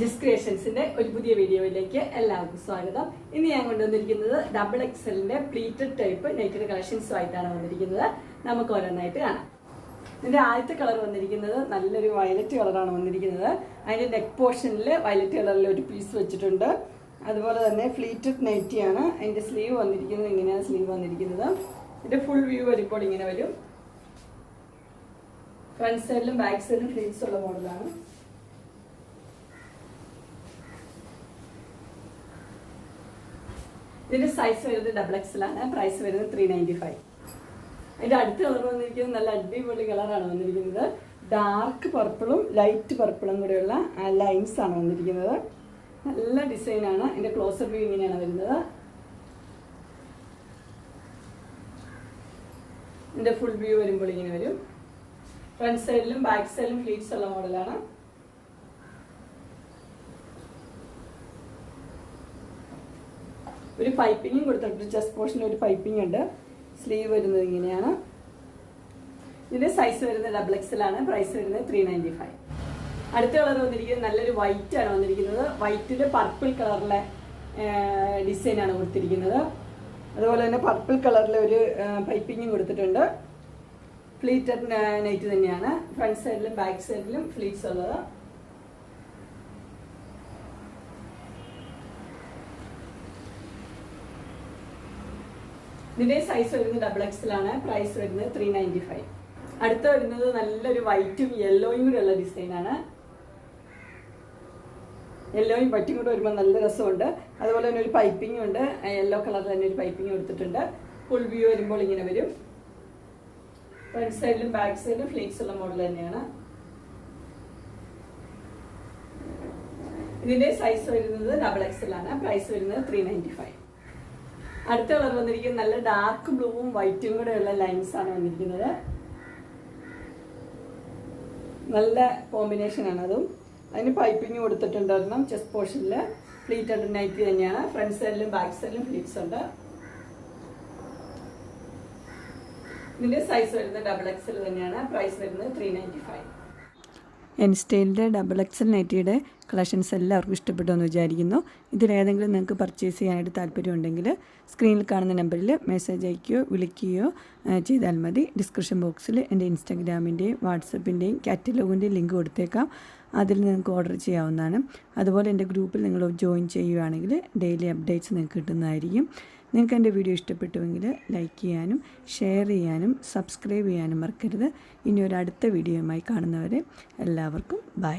ജിസ് ക്രിയേഷൻസിന്റെ ഒരു പുതിയ വീഡിയോയിലേക്ക് എല്ലാവർക്കും സ്വാഗതം. ഇന്ന് ഞാൻ കൊണ്ടുവന്നിരിക്കുന്നത് ഡബിൾ എക്സലിന്റെ പ്ലീറ്റഡ് ടൈപ്പ് നൈറ്റഡ് കളക്ഷൻസുമായിട്ടാണ് വന്നിരിക്കുന്നത്. നമുക്ക് ഓരോന്നായിട്ട് കാണാം. ഇതിന്റെ ആദ്യത്തെ കളർ വന്നിരിക്കുന്നത് നല്ലൊരു വയലറ്റ് കളറാണ് വന്നിരിക്കുന്നത്. അതിന്റെ നെക്ക് പോർഷനിൽ വയലറ്റ് കളറിൽ ഒരു പീസ് വെച്ചിട്ടുണ്ട്. അതുപോലെ തന്നെ ഫ്ലീറ്റഡ് നൈറ്റിയാണ്. അതിന്റെ സ്ലീവ് വന്നിരിക്കുന്നത് ഇങ്ങനെയാണ് സ്ലീവ് വന്നിരിക്കുന്നത്. ഇതിന്റെ ഫുൾ വ്യൂ വരുമ്പോൾ ഇങ്ങനെ വരും. ഫ്രണ്ട് സൈഡിലും ബാക്ക് സൈഡിലും ഫ്ലീറ്റ്സ് ഉള്ള മോഡലാണ്. ഇതിന്റെ സൈസ് വരുന്നത് ഡബിൾ എക്സൽ ആണ്. പ്രൈസ് വരുന്നത് 395. അതിന്റെ അടുത്ത കളർ വന്നിരിക്കുന്നത് നല്ല അടിപൊളി കളറാണ് വന്നിരിക്കുന്നത്. ഡാർക്ക് പർപ്പിളും ലൈറ്റ് പർപ്പിളും കൂടെയുള്ള ലൈൻസ് ആണ് വന്നിരിക്കുന്നത്. നല്ല ഡിസൈനാണ്. ഇതിന്റെ ക്ലോസർ വ്യൂ ഇങ്ങനെയാണ് വരുന്നത്. ഇതിന്റെ ഫുൾ വ്യൂ വരുമ്പോൾ ഇങ്ങനെ വരും. ഫ്രണ്ട് സൈഡിലും ബാക്ക് സൈഡിലും ഫ്ലീറ്റ്സ് ഉള്ള മോഡലാണ്. ഒരു പൈപ്പിങ്ങും കൊടുത്തിട്ടുണ്ട്. ചെസ്റ്റ് പോർഷനിൽ ഒരു പൈപ്പിംഗ് ഉണ്ട്. സ്ലീവ് വരുന്നത് ഇങ്ങനെയാണ്. ഇതിന്റെ സൈസ് വരുന്നത് ഡബിൾ എക്സൽ ആണ്. പ്രൈസ് വരുന്നത് 395. അടുത്ത കളർ വന്നിരിക്കുന്നത് നല്ലൊരു വൈറ്റ് ആണ് വന്നിരിക്കുന്നത്. വൈറ്റില് പർപ്പിൾ കളറിലെ ഡിസൈനാണ് കൊടുത്തിരിക്കുന്നത്. അതുപോലെ തന്നെ പർപ്പിൾ കളറിലെ ഒരു പൈപ്പിങ്ങും കൊടുത്തിട്ടുണ്ട്. ഫ്ലീറ്റഡ് നൈറ്റ് തന്നെയാണ്. ഫ്രണ്ട് സൈഡിലും ബാക്ക് സൈഡിലും ഫ്ലീറ്റ്സ് ഉള്ളത്. ഇതിന്റെ സൈസ് വരുന്നത് ഡബിൾ എക്സൽ ആണ്. പ്രൈസ് വരുന്നത് 395. അടുത്ത വരുന്നത് നല്ലൊരു വൈറ്റും യെല്ലോയും കൂടെ ഉള്ള ഡിസൈനാണ്. യെല്ലോയും വൈറ്റും കൂടെ വരുമ്പോൾ നല്ല രസമുണ്ട്. അതുപോലെ തന്നെ ഒരു പൈപ്പിംഗ് ഉണ്ട്. യെല്ലോ കളറിൽ തന്നെ ഒരു പൈപ്പിംഗ് കൊടുത്തിട്ടുണ്ട്. ഫുൾ വ്യൂ വരുമ്പോൾ ഇങ്ങനെ വരും. ഫ്രണ്ട് സൈഡിലും ബാക്ക് സൈഡിലും ഫ്ലീറ്റ്സ് ഉള്ള മോഡൽ തന്നെയാണ്. ഇതിന്റെ സൈസ് വരുന്നത് ഡബിൾ എക്സൽ ആണ്. പ്രൈസ് വരുന്നത് 395. അടുത്ത കളർ വന്നിരിക്കുന്നത് നല്ല ഡാർക്ക് ബ്ലൂവും വൈറ്റും കൂടെ ഉള്ള ലൈൻസ് ആണ് വന്നിരിക്കുന്നത്. നല്ല കോമ്പിനേഷൻ ആണ് അതും. അതിന് പൈപ്പിംഗ് കൊടുത്തിട്ടുണ്ടായിരുന്നു. ചെസ്റ്റ് പോർഷനിൽ ഫ്ലീറ്റഡ് നൈറ്റ് തന്നെയാണ്. ഫ്രണ്ട് സൈഡിലും ബാക്ക് സൈഡിലും ഫ്ലീറ്റ്സ് ഉണ്ട്. ഇതിന്റെ സൈസ് വരുന്നത് ഡബിൾ എക്സൽ തന്നെയാണ്. പ്രൈസ് വരുന്നത് 395. എൻ സ്റ്റൈലിൻ്റെ ഡബിൾ എക്സൽ നൈറ്റിയുടെ കളക്ഷൻസ് എല്ലാവർക്കും ഇഷ്ടപ്പെട്ടു വിചാരിക്കുന്നു. ഇതിലേതെങ്കിലും നിങ്ങൾക്ക് പർച്ചേസ് ചെയ്യാനായിട്ട് താല്പര്യമുണ്ടെങ്കിൽ സ്ക്രീനിൽ കാണുന്ന നമ്പറിൽ മെസ്സേജ് അയക്കുകയോ വിളിക്കുകയോ ചെയ്താൽ മതി. ഡിസ്ക്രിപ്ഷൻ ബോക്സിൽ എൻ്റെ ഇൻസ്റ്റാഗ്രാമിൻ്റെയും വാട്സപ്പിൻ്റെയും കാറ്റലോഗിൻ്റെയും ലിങ്ക് കൊടുത്തേക്കാം. അതിൽ നിങ്ങൾക്ക് ഓർഡർ ചെയ്യാവുന്നതാണ്. അതുപോലെ എൻ്റെ ഗ്രൂപ്പിൽ നിങ്ങൾ ജോയിൻ ചെയ്യുകയാണെങ്കിൽ ഡെയിലി അപ്ഡേറ്റ്സ് നിങ്ങൾക്ക് കിട്ടുന്നതായിരിക്കും. നിങ്ങൾക്ക് എൻ്റെ വീഡിയോ ഇഷ്ടപ്പെട്ടുവെങ്കിൽ ലൈക്ക് ചെയ്യാനും ഷെയർ ചെയ്യാനും സബ്സ്ക്രൈബ് ചെയ്യാനും മറക്കരുത്. ഇനി ഒരു അടുത്ത വീഡിയോയുമായി കാണുന്നവരെ എല്ലാവർക്കും ബൈ.